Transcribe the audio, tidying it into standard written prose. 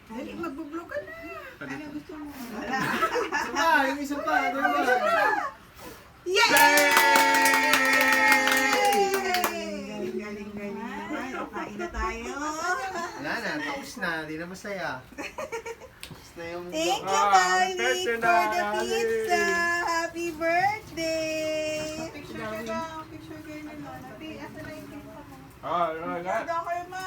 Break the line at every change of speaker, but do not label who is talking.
Dali, magbublog ka na. Ano gusto mo?
Isa pa, yung isa pa.
Yay! Galing. Kain na tayo.
Wala na, tapos na. Di na masaya. Tapos na yung...
Thank you, Kylie, for the pizza. Happy birthday. Picture kayo nila. Asa na yung pizza mo?
Ah,
Ito kayo, ma.